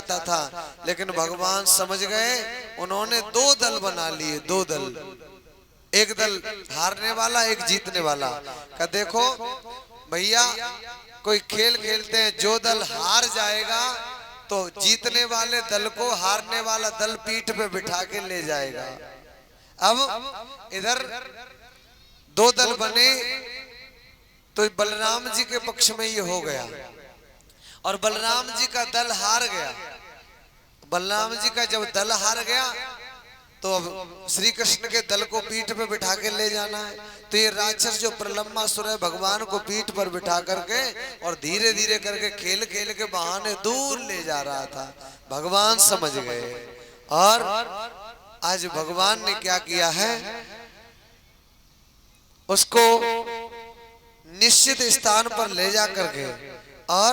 चाहता था, लेकिन भगवान समझ गए। उन्होंने दो दल बना लिए, दो दल, एक दल हारने वाला, एक जीतने वाला। का देखो भैया, कोई खेल खेलते हैं, जो दल हार जाएगा तो जीतने वाले दल को हारने वाला दल पीठ पे बिठा के ले जाएगा। अब इधर दो दल बने तो बलराम जी के पक्ष में ये हो गया, और बलराम जी का दल हार गया। बलराम जी का जब दल हार गया तो अब श्री कृष्ण के दल को पीठ पे बिठा के ले जाना है। तो ये राक्षस जो प्रलंबासुर है, भगवान को पीठ पर बिठा करके और धीरे धीरे करके खेल खेल के बहाने दूर ले जा रहा था। भगवान समझ गए, और आज भगवान ने क्या किया है, उसको निश्चित स्थान पर ले जा करके, और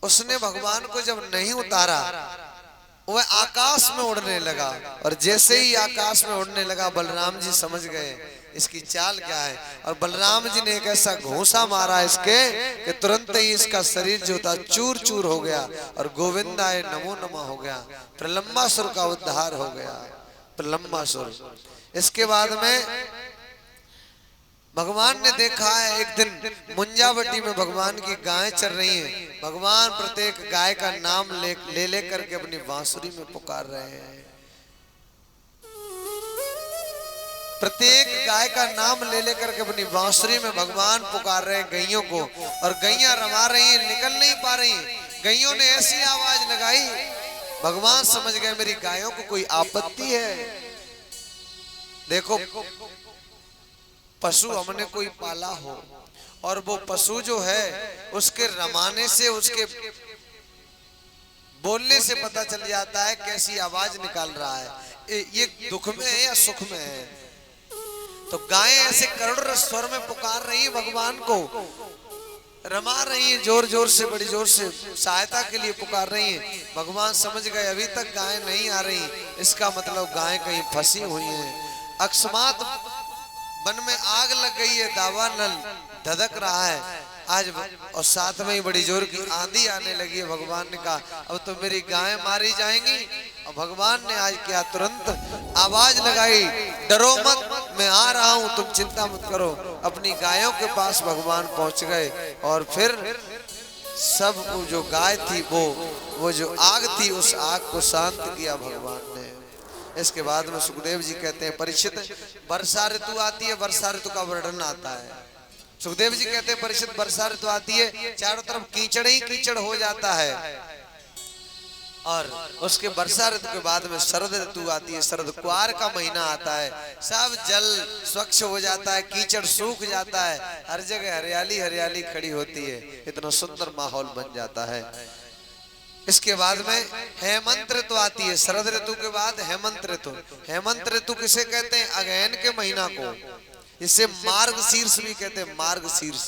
उसने भगवान को जब नहीं उतारा, वह आकाश में उड़ने लगा। और जैसे ही आकाश में उड़ने लगा, बलराम जी समझ गए इसकी चाल क्या है, और बलराम जी ने एक ऐसा घूंसा मारा इसके कि तुरंत ही इसका शरीर जो था चूर चूर हो गया, और गोविंदाय नमो नमः हो गया। प्रलंबासुर का उद्धार हो गया, प्रलंबासुर। इसके बाद में भगवान ने देखा है, एक दिन मुंजावटी में भगवान की गायें चर रही हैं। भगवान प्रत्येक गाय का नाम ले करके अपनी बांसुरी में पुकार रहे हैं। प्रत्येक गाय का नाम ले करके अपनी बांसुरी में भगवान पुकार रहे हैं गैयों को, और गैया रमा रही हैं, निकल नहीं पा रही। गैयों ने ऐसी आवाज लगाई, भगवान समझ गए मेरी गायों को कोई आपत्ति है। देखो, पशु हमने कोई पाला हो, और वो पशु जो है उसके रमाने से, उसके बोलने से पता चल जाता है कैसी आवाज निकाल रहा है, ये दुख में है या सुख में है। तो गायें ऐसे करुण स्वर में पुकार रही है, भगवान को रमा रही है, जोर जोर से, बड़ी जोर से सहायता के लिए पुकार रही है। भगवान समझ गए अभी तक गायें नहीं आ रही, इसका मतलब गायें कहीं फंसी हुई हैं। अकस्मात वन में आग लग गई है, दावा नल धधक रहा है आज, और साथ में ही बड़ी जोर की आंधी आने लगी है। भगवान ने कहा अब तो मेरी गायें मारी जाएंगी। और भगवान ने आज क्या, तुरंत आवाज लगाई, डरो मत, मैं आ रहा हूं, तुम चिंता मत करो। अपनी गायों के पास भगवान पहुंच गए, और फिर सब जो गाय थी, वो जो आग थी, उस आग को शांत किया भगवान ने। इसके बाद में सुखदेव जी कहते हैं, परीक्षित, वर्षा ऋतु आती है, वर्षा ऋतु का वर्णन आता है। सुखदेव जी कहते हैं, परीक्षित, वर्षा ऋतु आती है, चारों तरफ कीचड़ ही कीचड़ हो जाता है, और उसके वर्षा ऋतु के बाद में शरद ऋतु आती है, शरद कुआर का महीना आता है, सब जल स्वच्छ हो जाता है, कीचड़ सूख जाता है, हर जगह हरियाली हरियाली खड़ी होती है, इतना सुंदर माहौल बन जाता है। इसके बाद में हेमंत ऋतु आती है, शरद ऋतु के बाद हेमंत ऋतु। हेमंत ऋतु किसे कहते हैं, अगहन के महीना को, इसे मार्गशीर्ष भी कहते हैं, मार्गशीर्ष।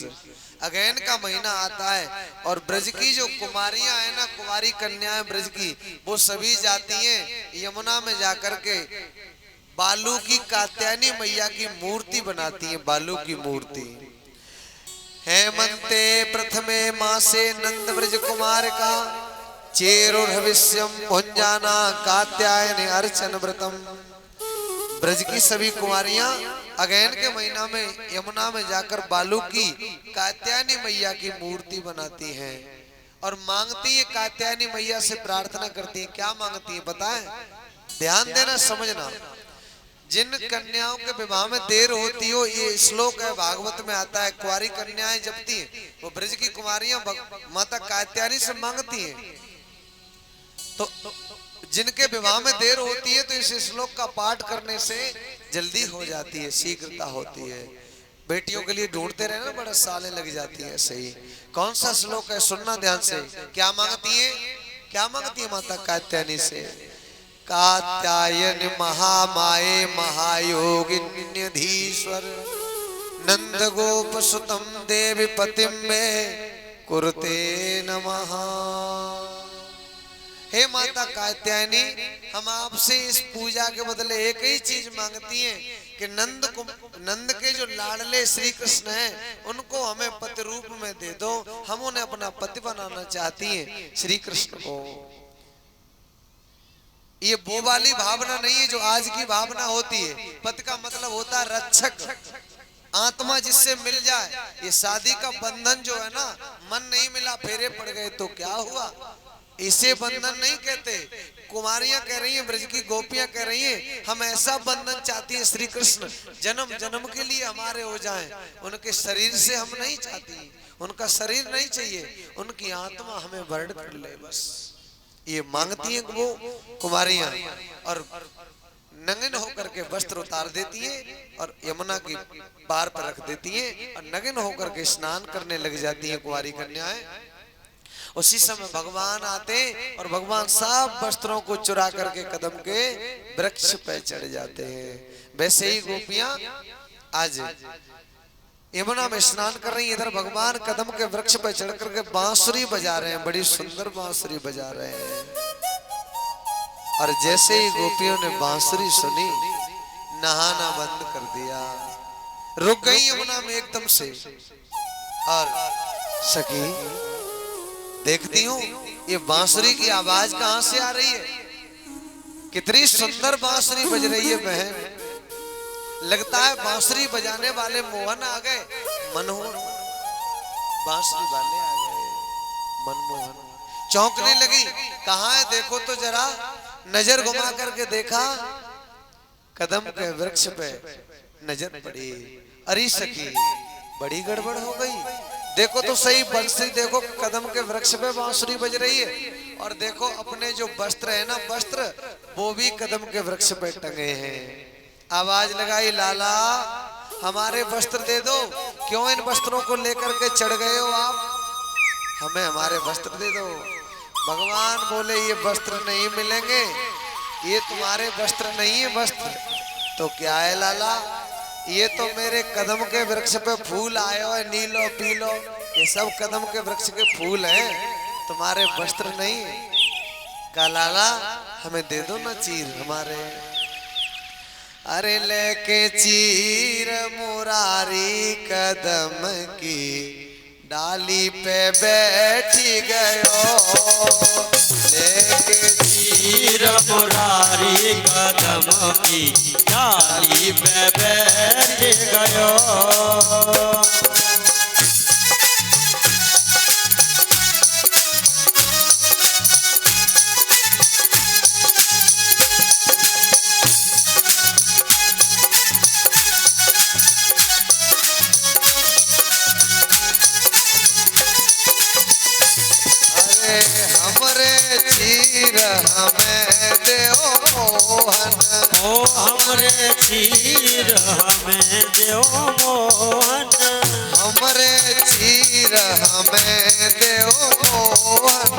अगहन का महीना आता है, और ब्रज की जो कुमारियां है ना, कुमारी कन्याएं ब्रज की, वो सभी जाती हैं यमुना में जाकर के बालू की कात्यायनी मैया की मूर्ति बनाती है, बालू की मूर्ति। हेमंते प्रथमे मासे नंद ब्रज कुमार का चेरुर्हविष्यम भुंजाना कात्यायनी अर्चन व्रतम। ब्रज की सभी कुमारियां अगहन के महीना में यमुना में जाकर बालू की कात्यायनी मैया की मूर्ति बनाती हैं, और मांगती है, कात्यायनी मैया से प्रार्थना करती है। क्या मांगती है बताएं, ध्यान देना, समझना। जिन कन्याओं के विवाह में देर होती हो, ये श्लोक है, भागवत में आता है, कुंवारी कन्याएं जपती हैं, वो ब्रज की कुमारियां माता कात्यायनी से मांगती हैं। तो जिनके विवाह में देर होती है, तो इस श्लोक का पाठ करने से जल्दी हो जाती है, शीघ्रता होती है। बेटियों के लिए ढूंढते रहे ना, बड़ा सालें लग जाती है। सही, कौन सा श्लोक है, सुनना ध्यान से। क्या मांगती है, क्या मांगती है माता कात्यायनी से? कात्यायन महामाये महायोगिन्यधीश्वर नंद गोप सुतम देवी पतिम में कुरुते नमः। हे माता कात्यायनी, हम आपसे इस पूजा के बदले एक ही चीज मांगती हैं कि नंद के जो लाडले श्री कृष्ण हैं उनको हमें पति रूप में दे दो, हम उन्हें अपना पति बनाना चाहती हैं श्री कृष्ण को। ये वो वाली भावना नहीं है जो आज की भावना होती है। पति का मतलब होता है रक्षक, आत्मा जिससे मिल जाए। ये शादी का बंधन जो है ना, मन नहीं मिला फेरे पड़ गए तो क्या हुआ, इसे बंधन नहीं कहते। कुमारियां कह रही हैं, ब्रज की गोपियां कह रही हैं, हम ऐसा बंधन चाहती हैं श्री कृष्ण जन्म जन्म के लिए हमारे हो जाएं। उनके शरीर से हम नहीं चाहती, उनका शरीर नहीं चाहिए, उनकी आत्मा हमें वर्ण कर ले बस। ये मांगती हैं वो कुमारियां, और नग्न होकर के वस्त्र उतार देती हैं और यमुना की पार पर रख देती हैं और नग्न होकर के स्नान करने लग जाती हैं कुंवारी कन्याएं। उसी समय भगवान आते और भगवान सब वस्त्रों को चुरा करके कदम के वृक्ष पे चढ़ जाते हैं। वैसे ही गोपियां आज यमुना में स्नान कर रही हैं, इधर भगवान कदम के वृक्ष पे चढ़ करके बांसुरी बजा रहे हैं, बड़ी सुंदर बांसुरी बजा रहे हैं। और जैसे ही गोपियों ने बांसुरी सुनी, नहाना बंद कर दिया, रुक गई यमुना में एकदम से। और सखी देखती हूँ ये बांसुरी की आवाज कहां से आ रही है, कितनी सुंदर बांसुरी बज रही है बहन। लगता है बांसुरी बजाने वाले मोहन आ गए, मनमोहन बांसुरी वाले आ गए, मनमोहन। चौंकने लगी, कहाँ है देखो तो जरा। नजर घुमा करके देखा, कदम के वृक्ष पे नजर पड़ी। अरे सखी बड़ी गड़बड़ हो गई, देखो तो सही बांसुरी, देखो कदम के वृक्ष पे बांसुरी बज रही है और देखो अपने जो वस्त्र है ना, वस्त्र वो भी कदम के वृक्ष पे टंगे हैं। आवाज लगाई, लाला हमारे वस्त्र दे दो, क्यों इन वस्त्रों को लेकर के चढ़ गए हो आप, हमें हमारे वस्त्र दे दो। भगवान बोले ये वस्त्र नहीं मिलेंगे, ये तुम्हारे वस्त्र नहीं है। वस्त्र तो क्या है लाला, ये तो मेरे कदम के वृक्ष पे फूल आए हो, नीलो पीलो, ये सब कदम के वृक्ष के फूल हैं, तुम्हारे वस्त्र नहीं। का लाला हमें दे दो ना चीर हमारे। अरे लेके चीर मुरारी कदम की डाली पे बैठी गयो, लेके चीर मुरारी कदम की डाली पे बैठ गयो। हमरे चीर हमें देओ मोहन, ओ हमरे चीर हमें देओ मोहन, हमरे चीर हमें देओ मोहन,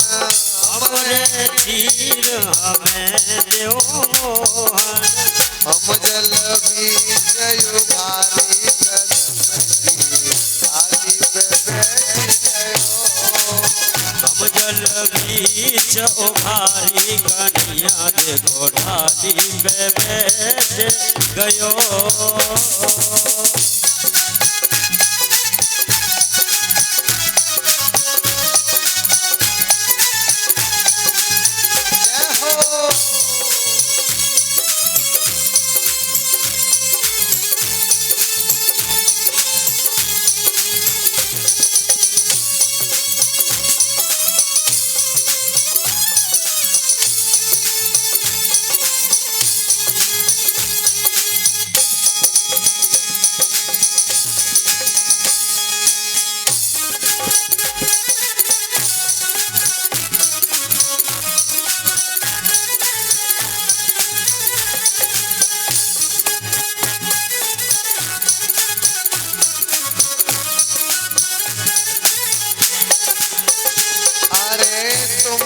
हमरे चीर हमें देओ मोहन। हम जल बीच उभारी कदम की डाली पे बैठ गयो, हम जल बीच उभारी कन्या देखो डाली पे बैठ गयो।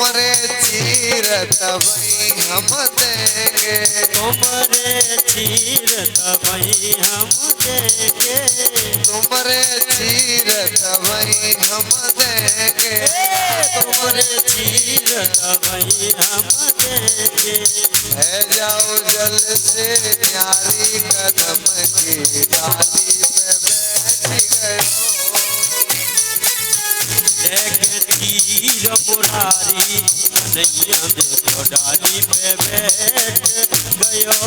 तुमरे चीर तबई हम देंगे, तुमरे चीर तबई हम देंगे, तुमरे चीर तबई हम देंगे, तुमरे चीर तबई हम देंगे। है जाओ जल से न्यारी कदम की डाली पे बैठ गयो, तीर मुरारी कन्हैया देखो डाली पे बैठ गयो।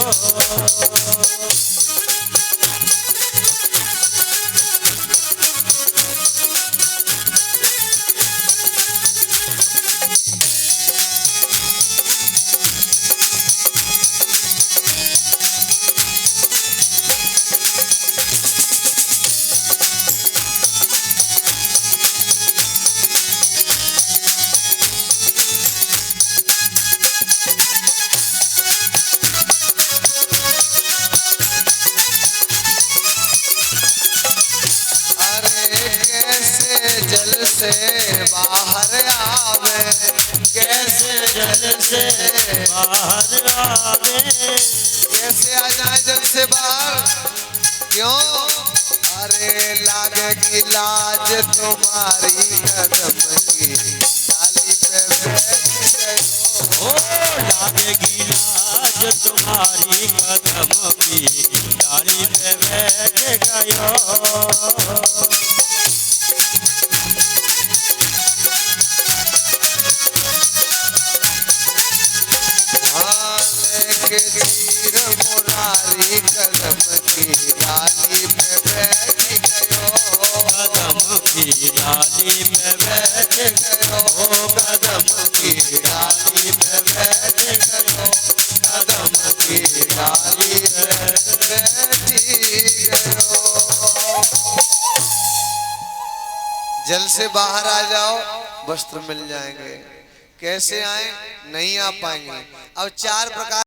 जल से बाहर आवे, कैसे जल से बाहर आवे, कैसे आ जाए जल से बाहर, क्यों? अरे लागेगी लाज तुम्हारी कदम की डाली पे बैठ गयो, लागेगी लाज तुम्हारी कदम की डाली पे बैठ गयो। के चीर मुरारी कदम की डाली पे बैठ गयो, कदम की डाली पे बैठ गयो, कदम की डाली पे बैठ गयो, कदम की डाली पे बैठ गयो। जल से बाहर आ जाओ, वस्त्र मिल जाएंगे। कैसे आए? नहीं आ पाएंगे। अब 4 प्रकार